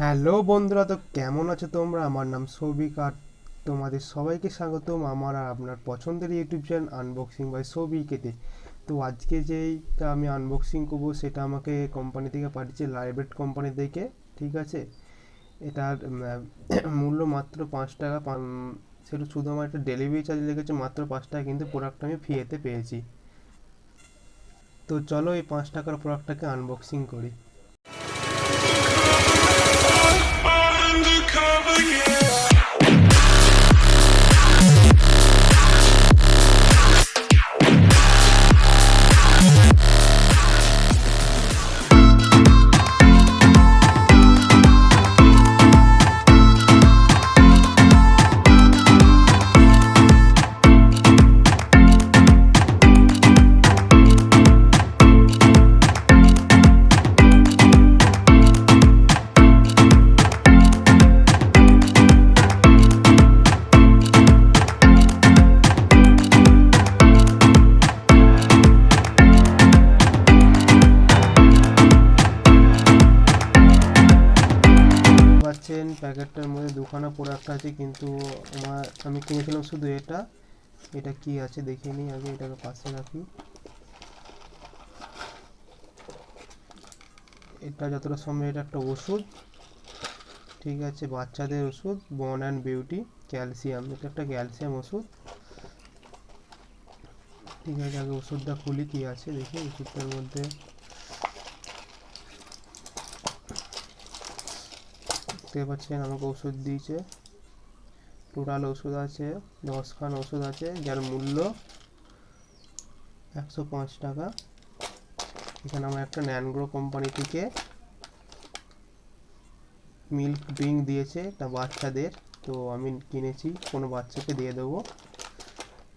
Hello বন্ধুরা, তো কেমন আছো তোমরা? আমার নাম সৌভিক আর তোমাদের সবাইকে স্বাগতম আমার আর আপনার পছন্দের ইউটিউব চ্যানেল আনবক্সিং বাই সৌভিকেতে। তো আজকে যেইটা আমি আনবক্সিং করবো সেটা আমাকে কোম্পানি থেকে পাঠিয়েছে, লাইব্রেট কোম্পানি থেকে। ঠিক আছে, এটার মূল্য মাত্র 5 টাকা। সেটা শুধু আমার একটা ডেলিভারি চার্জ লেগেছে মাত্র 5 টাকা, কিন্তু প্রোডাক্টটা আমি ফ্রিতে পেয়েছি। তো চলো এই 5 টাকার প্রোডাক্টটাকে আনবক্সিং করি। পাচ্ছেন প্যাকেটটার মধ্যে দুখানা প্রোডাক্ট আছে, কিন্তু আমি কিনেছিলাম শুধু এটা। এটা কি আছে দেখে নিই আগে, এটাকে পাশে রাখি। এটা যতটা সম্ভব এটা একটা ওষুধ। ঠিক আছে, বাচ্চাদের ওষুধ বর্ন অ্যান্ড বিউটি ক্যালসিয়াম, এটা একটা ক্যালসিয়াম ওষুধ। ঠিক আছে, আগে ওষুধটা খুলি কি আছে দেখি। ওষুধটার মধ্যে দেখতে পাচ্ছেন আমাকে ওষুধ দিয়েছে। টোটাল ওষুধ আছে 10খান ওষুধ আছে, যার মূল্য 105 টাকা। এখানে আমার একটা ন্যানগ্রো কোম্পানি থেকে মিল্ক ড্রিঙ্ক দিয়েছে, এটা বাচ্চাদের। তো আমি কিনেছি, কোনো বাচ্চাকে দিয়ে দেবো।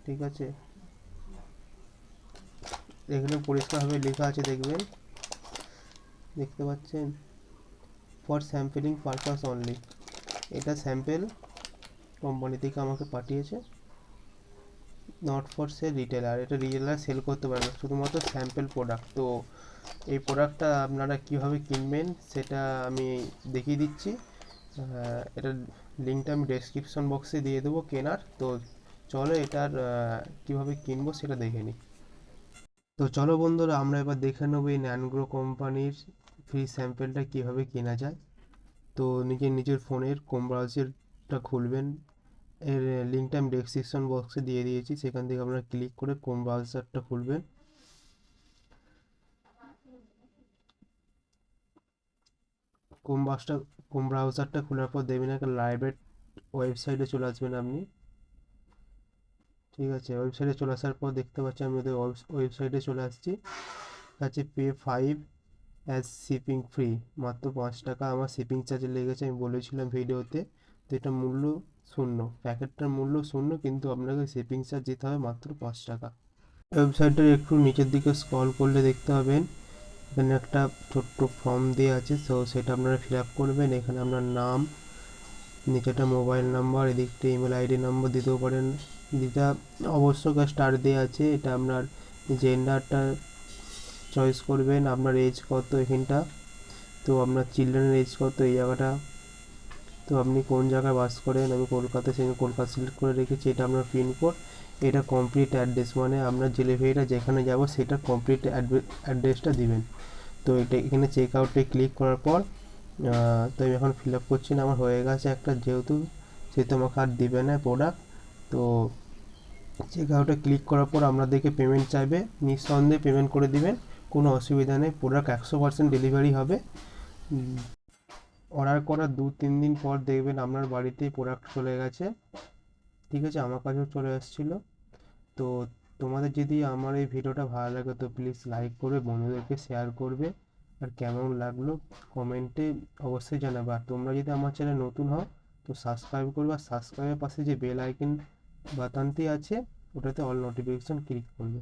ঠিক আছে, এখানে পরিষ্কারভাবে লেখা আছে, দেখবেন, দেখতে পাচ্ছেন, ফর স্যাম্পলিং পারপাস অনলি। এটা স্যাম্পেল কোম্পানি থেকে আমাকে পাঠিয়েছে, নট ফর সেল রিটেলার। এটা রিটেলার সেল করতে পারে না, শুধুমাত্র স্যাম্পেল প্রোডাক্ট। তো এই প্রোডাক্টটা আপনারা কীভাবে কিনবেন সেটা আমি দেখিয়ে দিচ্ছি। এটার লিঙ্কটা আমি ডেসক্রিপশন বক্সে দিয়ে দেবো কেনার। তো চলো এটার কীভাবে কিনবো সেটা দেখে নিই। তো চলো বন্ধুরা, আমরা এবার দেখে নেবো এই ন্যানগ্রো কোম্পানির ফ্রি স্যাম্পেলটা কীভাবে কেনা যায়। তো নিজের ফোনের ক্রোম ব্রাউজারটা খুলবেন। এর লিঙ্কটা আমি ডেসক্রিপশন বক্সে দিয়ে দিয়েছি, সেখান থেকে আপনারা ক্লিক করে ক্রোম ব্রাউজারটা খুলবেন। ক্রোম ব্রাউজারটা খোলার পর দেখবেন একটা লাইব্রেরি ওয়েবসাইটে চলে আসবেন আপনি। ঠিক আছে, ওয়েবসাইটে চলে আসার পর দেখতে পাচ্ছি আমি ওদের ওয়েবসাইটে চলে আসছি। আছে পে 5 অ্যাজ শিপিং ফ্রি, মাত্র 5 টাকা আমার শিপিং চার্জ লেগেছে, আমি বলেছিলাম ভিডিওতে। তো এটা মূল্য শূন্য, প্যাকেটটার মূল্য শূন্য, কিন্তু আপনাকে শিপিং চার্জ দিতে হবে মাত্র 5 টাকা। ওয়েবসাইটের একটু নিচের দিকে স্ক্রল করলে দেখতে পাবেন এখানে একটা ছোট্ট ফর্ম দেওয়া আছে। তো সেটা আপনারা ফিল আপ করবেন। এখানে আপনার নাম, নিচেটা মোবাইল নাম্বার, এদিকটা ইমেল আইডি নম্বর দিতেও পারেন। যেটা অবশ্যক স্টার দেওয়া আছে, এটা আপনার জেন্ডারটা চয়েস করবেন, আপনার এজ কত এখানটা। তো আপনার চিলড্রেনের এজ কত এই জায়গাটা। তো আপনি কোন জায়গায় বাস করেন, আমি কলকাতা, সেই কলকাতা সিলেক্ট করে রেখেছি। এটা আপনার পিনকোড। এটা কমপ্লিট অ্যাড্রেস, মানে আপনার ডেলিভারিটা যেখানে যাব সেটা কমপ্লিট অ্যাড্রেসটা দিবেন। তো এটা এখানে চেক আউটে ক্লিক করার পর তো আমি এখন ফিল আপ করছি না, আমার হয়ে গেছে একটা, যেহেতু আমাকে আর দিবে না প্রোডাক্ট। তো চেক আউটে ক্লিক করার পর আপনাদেরকে পেমেন্ট চাইবে, নিঃসন্দেহে পেমেন্ট করে দিবেন, কোনো অসুবিধা নেই। প্রোডাক্ট 100% ডেলিভারি হবে। অর্ডার করার 2-3 দিন পর দেখবেন আপনার বাড়িতেই প্রোডাক্ট চলে গেছে। ঠিক আছে, আমার কাছেও চলে এসেছিলো। তো তোমাদের যদি আমার এই ভিডিওটা ভালো লাগে তো প্লিজ লাইক করবে, বন্ধুদেরকে শেয়ার করবে, আর কেমন লাগলো কমেন্টে অবশ্যই জানাবে। আর তোমরা যদি আমার চ্যানেল নতুন হও তো সাবস্ক্রাইব করবে, আর সাবস্ক্রাইবের পাশে যে বেল আইকন বাটনটি আছে ওটাতে অল নোটিফিকেশন ক্লিক করবে।